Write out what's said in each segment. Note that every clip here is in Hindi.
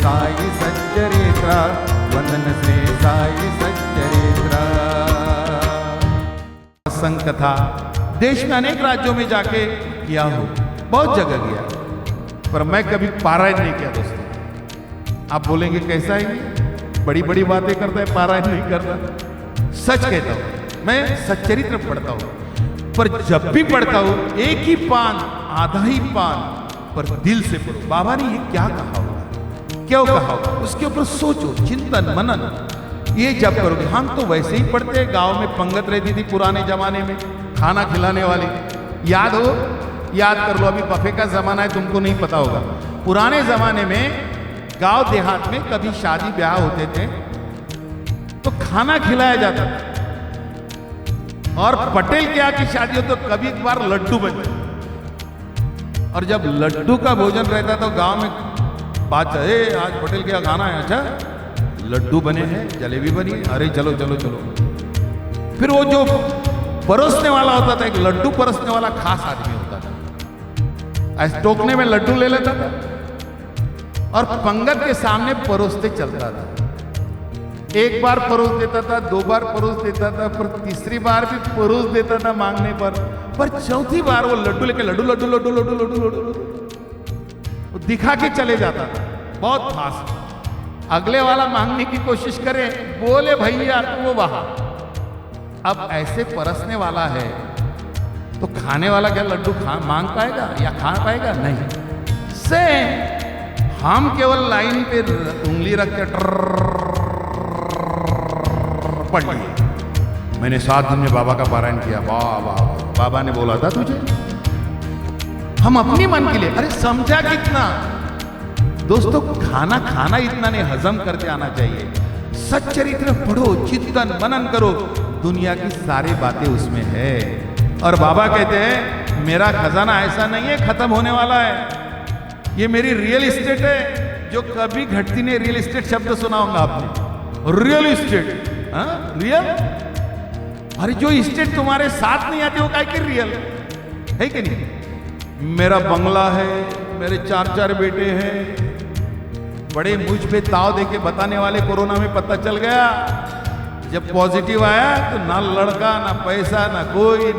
साई सच्चरित्र, वंदन श्री साई सच्चरित्र। संकथा देश में अनेक राज्यों में जाके किया हूं, बहुत जगह गया, पर मैं कभी पारायण नहीं किया दोस्तों। आप बोलेंगे कैसा है, बड़ी बड़ी बातें करता है, पारायण नहीं करता। सच कहता हूं, मैं सच्चरित्र पढ़ता हूं, पर जब भी पढ़ता हूं एक ही पान, आधा ही पान, पर दिल से पढ़ो। बाबा ने ये क्या कहा होगा, क्यों कहा होगा, उसके ऊपर सोचो, चिंतन मनन ये जब करोगे। हम तो वैसे ही पढ़ते हैं, गांव में पंगत रहती थी पुराने जमाने में, खाना खिलाने वाली, याद हो, याद कर लो। अभी बफे का जमाना है, तुमको नहीं पता होगा। पुराने जमाने में गांव देहात में कभी शादी ब्याह होते थे तो खाना खिलाया जाता था, और पटेल के यहाँ की शादी हो तो कभी एक बार लड्डू बनते, और जब लड्डू का भोजन रहता तो गांव में बात है, आज पटेल के यहाँ खाना है, अच्छा लड्डू बने हैं, जलेबी बनी है, अरे चलो चलो चलो। फिर वो जो परोसने वाला होता था, एक लड्डू परोसने वाला खास आदमी होता था, ऐसे टोकने में लड्डू ले लेता था और पंगत के सामने परोसते चलता था। एक बार परोस देता था, दो बार परोस देता था, पर तीसरी बार भी परोस देता था मांगने पर चौथी बार वो लड्डू लेके लड्डू लड्डू लड्डू लड्डू लड्डू लड्डू दिखा के चले जाता था, बहुत फास्ट। अगले वाला मांगने की कोशिश करे, बोले भैया तो वो वहां। अब ऐसे परसने वाला है तो खाने वाला क्या लड्डू मांग पाएगा या खा पाएगा? नहीं। से हम केवल लाइन पे उंगली रख के पढ़ लिए। मैंने 7 दिन में बाबा का पारायण किया, वाह वाह, बाबा ने बोला था तुझे। हम अपनी मन के लिए, अरे समझा कितना दोस्तों, खाना खाना इतना नहीं, हजम करते आना चाहिए। सच्चरित्र पढ़ो, चिंतन मनन करो, दुनिया की सारी बातें उसमें है। और बाबा कहते हैं मेरा खजाना ऐसा नहीं है खत्म होने वाला है, ये मेरी रियल इस्टेट है जो कभी घटती नहीं। रियल इस्टेट शब्द सुना होगा आपने, रियल इस्टेट, रियल। अरे जो इस्टेट तुम्हारे साथ नहीं आती वो काय की रियल है कि नहीं? मेरा बंगला है, मेरे 4 बेटे हैं, बड़े मुझ पे ताव देके बताने वाले कोरोना में पता चल गया। जब पॉजिटिव आया तो ना लड़का, ना पैसा, ना कोई,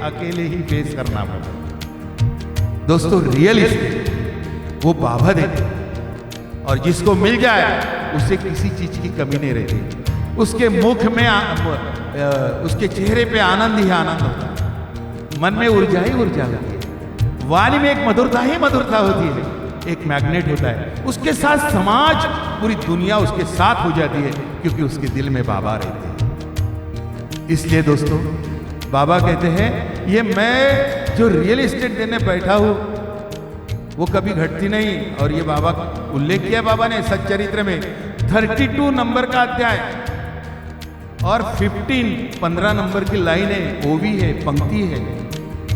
अकेले ही फेस करना पड़ा। दोस्तों रियल इस्टेट वो बाबा देते, और जिसको मिल जाए उसे किसी चीज की कमी नहीं रहती। उसके मुख में उसके चेहरे पे आनंद ही आनंद होता है, मन में ऊर्जा ही ऊर्जा होती है, वाणी में एक मधुरता ही मधुरता होती है, एक मैग्नेट होता है। उसके साथ समाज, पूरी दुनिया उसके साथ हो जाती है, क्योंकि उसके दिल में बाबा रहते हैं। इसलिए दोस्तों बाबा कहते हैं ये मैं जो रियल एस्टेट देने बैठा हूं वो कभी घटती नहीं। और ये बाबा उल्लेख किया बाबा ने सच्चरित्र में 32 नंबर का अध्याय और 15 नंबर की लाइन है, वो भी है, पंक्ति है।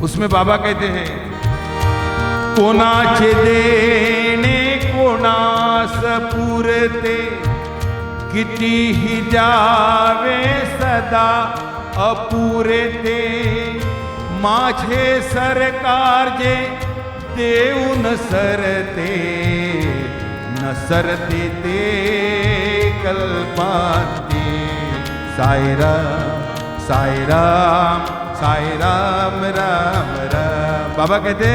उसमें बाबा कहते हैं कोणाचे देणे कोणास पुरते, कितीही द्यावे सदा अपुरे ते, माझे सरकार जे देऊन सरते, न सरते ते कल्पांते। साईराम साईराम साईराम राम राम। बाबा कहते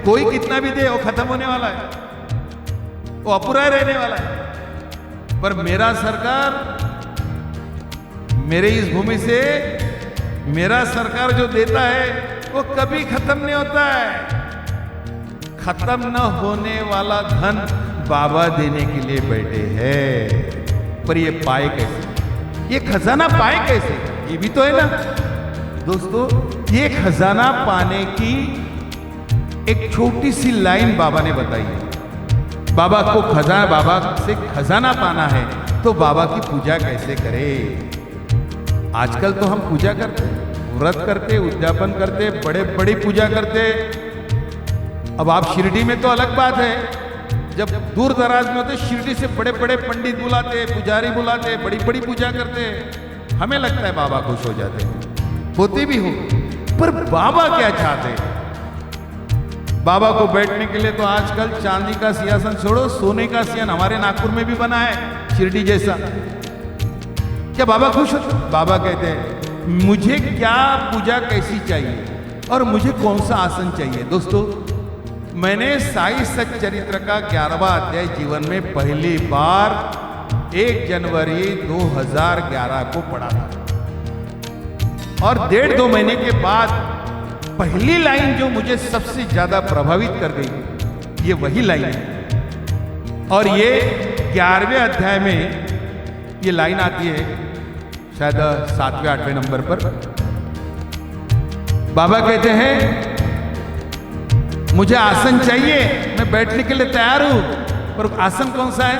कोई कितना भी दे वो खत्म होने वाला है, वो अपूरा रहने वाला है, पर मेरा सरकार, मेरे इस भूमि से मेरा सरकार जो देता है वो कभी खत्म नहीं होता है। खत्म न होने वाला धन बाबा देने के लिए बैठे हैं, पर ये पाए कैसे, ये खजाना पाए कैसे, ये भी तो है ना दोस्तों। ये खजाना पाने की एक छोटी सी लाइन बाबा ने बताई है। बाबा को बाबा से खजाना पाना है तो बाबा की पूजा कैसे करें। आजकल तो हम पूजा करते, व्रत करते, उद्यापन करते, बड़े बड़ी पूजा करते। अब आप शिरडी में तो अलग बात है, जब दूर दराज में होते शिरडी से बड़े बड़े पंडित बुलाते, पुजारी बुलाते, बड़ी बड़ी पूजा करते, हमें लगता है बाबा खुश हो जाते हैं, होते भी हो। पर बाबा क्या चाहते हैं? बाबा को बैठने के लिए तो आजकल चांदी का सिंहासन छोड़ो, सोने का सिंहासन हमारे नागपुर में भी बना है, शिरडी जैसा। क्या बाबा खुश होते? बाबा कहते हैं मुझे क्या पूजा कैसी चाहिए और मुझे कौन सा आसन चाहिए। दोस्तों, मैंने साई सच्चरित्र का 11वां अध्याय जीवन में पहली बार 1 जनवरी 2011 को पढ़ा था, और 1.5-2 महीने के बाद पहली लाइन जो मुझे सबसे ज्यादा प्रभावित कर गई, ये वही लाइन है। और ये 11वें अध्याय में ये लाइन आती है, शायद 7वें-8वें नंबर पर। बाबा कहते हैं मुझे आसन चाहिए, मैं बैठने के लिए तैयार हूं, पर आसन कौन सा है?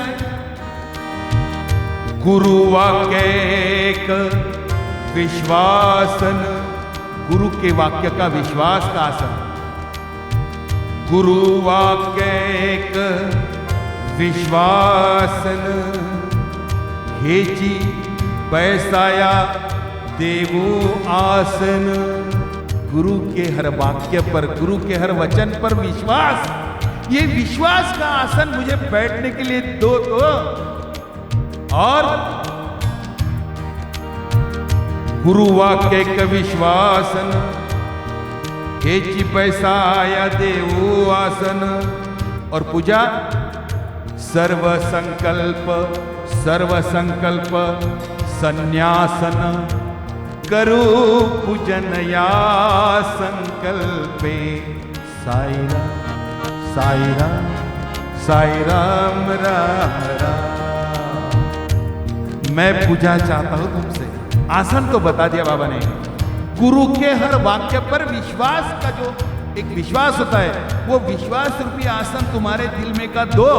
गुरु वाक्य एक विश्वासन, गुरु के वाक्य का विश्वास का आसन। गुरु वाक्य एक विश्वासन, हेची बैसाया देवो आसन। गुरु के हर वाक्य पर, गुरु के हर वचन पर विश्वास, ये विश्वास का आसन मुझे बैठने के लिए दो। और गुरु वाक्य का विश्वासन, हेची पैसाया देवो आसन। और पूजा सर्व संकल्प संन्यासन, करो पूजनया संकल्पे। साई राम साई राम राम राम। मैं पूजा चाहता हूं तुमसे। आसन तो बता दिया बाबा ने। गुरु के हर वाक्य पर विश्वास का जो एक विश्वास होता है, वो विश्वास रूपी आसन तुम्हारे दिल में का दो।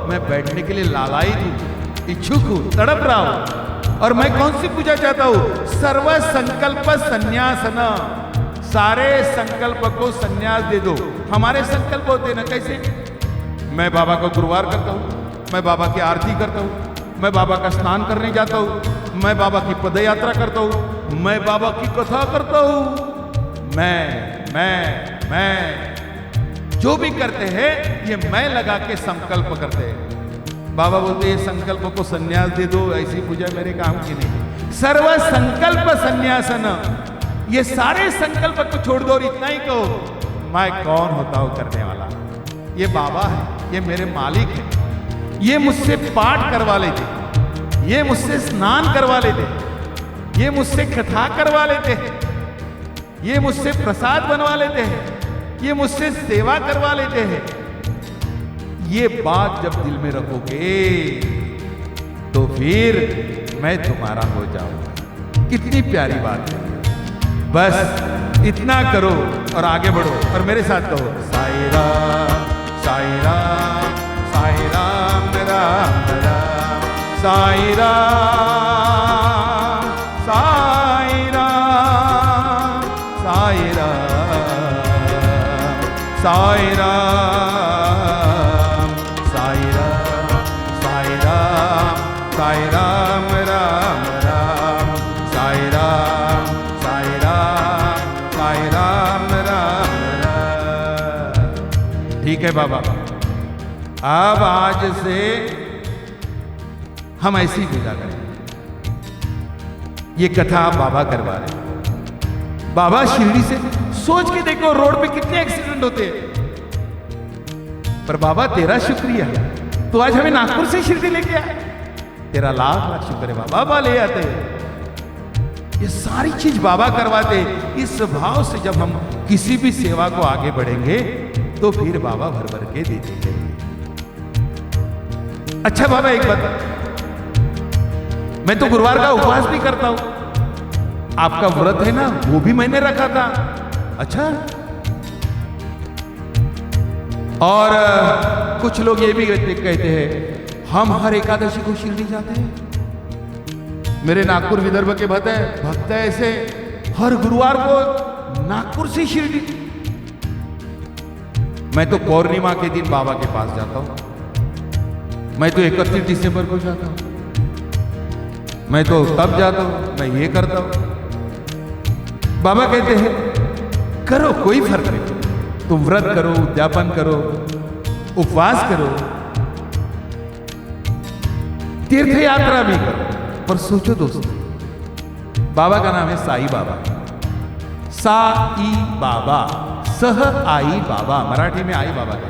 मैं बैठने के लिए लालायित हूं, इच्छुक हूं, तड़प रहा हूं। और मैं कौन सी पूजा चाहता हूं? सर्व संकल्प संन्यासन। सारे संकल्प को संन्यास दे दो। हमारे संकल्प होते ना कैसे? मैं बाबा का गुरुवार करता हूं, मैं बाबा की आरती करता हूं, मैं बाबा का स्नान करने जाता हूं, मैं बाबा की पद यात्रा करता हूं, मैं बाबा की कथा करता हूं। मैं जो भी करते हैं ये मैं लगा के संकल्प करते हैं। बाबा बोलते हैं संकल्प को संन्यास दे दो, ऐसी पूजा मेरे काम की नहीं। सर्व संकल्प संन्यासन, ये सारे संकल्प को छोड़ दो और इतना ही कहो मैं कौन होता हूं करने वाला। ये बाबा है, ये मेरे मालिक है, ये मुझसे पाठ करवा लेते, ये मुझसे स्नान करवा लेते, ये मुझसे कथा करवा लेते हैं, ये मुझसे प्रसाद बनवा लेते हैं, ये मुझसे सेवा करवा लेते हैं। ये बात जब दिल में रखोगे तो फिर मैं तुम्हारा हो जाऊंगा। कितनी प्यारी बात है। बस इतना करो और आगे बढ़ो और मेरे साथ कहो साई राम साई राम साई राम राम राम। साई राम साई राम साई राम साई राम साई राम साई राम साई राम राम राम साई राम साई राम साई राम राम राम। ठीक है बाबा, अब आज से हम ऐसी पूजा करें। ये कथा आप बाबा करवा रहे। बाबा शिरडी से सोच के देखो रोड पे कितने एक्सीडेंट होते हैं, पर बाबा तेरा शुक्रिया तो आज हमें नागपुर से शिरडी लेके आए। तेरा लाख लाख शुक्र है बाबा। बाबा ले आते, ये सारी चीज बाबा करवाते। इस भाव से जब हम किसी भी सेवा को आगे बढ़ेंगे तो फिर बाबा भर भर के देते हैं। अच्छा बाबा एक बात, मैं तो गुरुवार का उपवास भी करता हूं, आपका व्रत है ना वो भी मैंने रखा था। अच्छा, और कुछ लोग ये भी कहते हैं हम हर एकादशी को शिरडी जाते हैं। मेरे नागपुर विदर्भ के भक्त है ऐसे हर गुरुवार को नागपुर से शिरडी। मैं तो पौर्णिमा के दिन बाबा के पास जाता हूं, मैं तो 31 दिसंबर को जाता हूं, मैं तो तब जाता हूं, मैं ये करता हूं। बाबा कहते हैं करो कोई फर्क नहीं, तुम व्रत करो, उद्यापन करो, उपवास करो, तीर्थ यात्रा भी करो। पर सोचो दोस्तों, बाबा का नाम है साई बाबा। साई बाबा, सह आई बाबा, मराठी में आई बाबा का।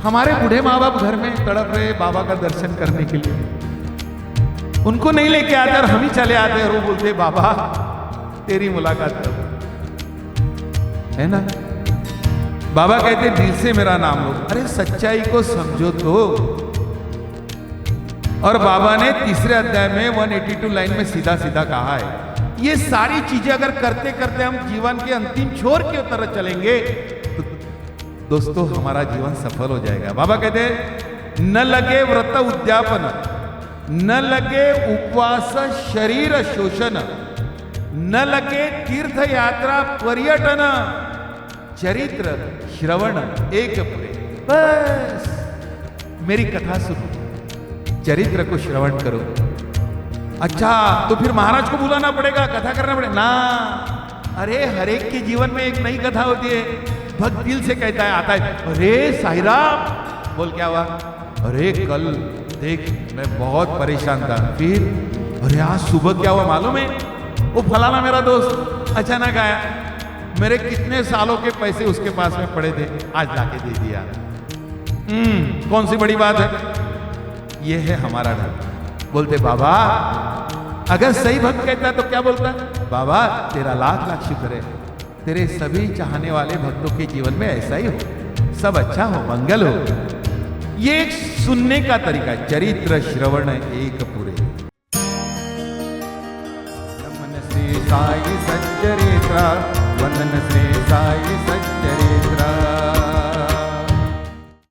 हमारे बूढ़े माँ बाप घर में तड़प रहे बाबा का दर्शन करने के लिए, उनको नहीं लेके आते और हम ही चले आते और वो बोलते बाबा तेरी मुलाकात करो, है ना। बाबा कहते दिल से मेरा नाम लो। अरे सच्चाई को समझो तो। और बाबा ने तीसरे अध्याय में 182 लाइन में सीधा सीधा कहा है, ये सारी चीजें अगर करते करते हम जीवन के अंतिम छोर की तरफ चलेंगे तो दोस्तों हमारा जीवन सफल हो जाएगा। बाबा कहते न लगे व्रत उद्यापन, न लगे उपवास शरीर शोषण, न लगे तीर्थ यात्रा पर्यटन, चरित्र श्रवण एक पुरे। बस मेरी कथा सुनो, चरित्र को श्रवण करो। अच्छा तो फिर महाराज को बुलाना पड़ेगा, कथा करना पड़ेगा ना। अरे हर एक के जीवन में एक नई कथा होती है। भक्त दिल से कहता है, आता है, अरे साईं राम, बोल क्या हुआ? अरे कल देख मैं बहुत परेशान था, फिर अरे आज सुबह क्या हुआ मालूम है? वो फलाना मेरा दोस्त अचानक आया, मेरे कितने सालों के पैसे उसके पास में पड़े थे, आज लाके दे दिया। कौन सी बड़ी बात है? ये है हमारा डर। बोलते बाबा, अगर सही भक्त कहता है तो क्या बोलता है? बाबा तेरा लाख लाख शुक्र है, तेरे सभी चाहने वाले भक्तों के जीवन में ऐसा ही हो, सब अच्छा हो, मंगल हो। ये एक सुनने का तरीका है, चरित्र श्रवण एक पूरे। नमन श्री साई सच्चरित्र, वंदन श्री साई सच्चरित्र।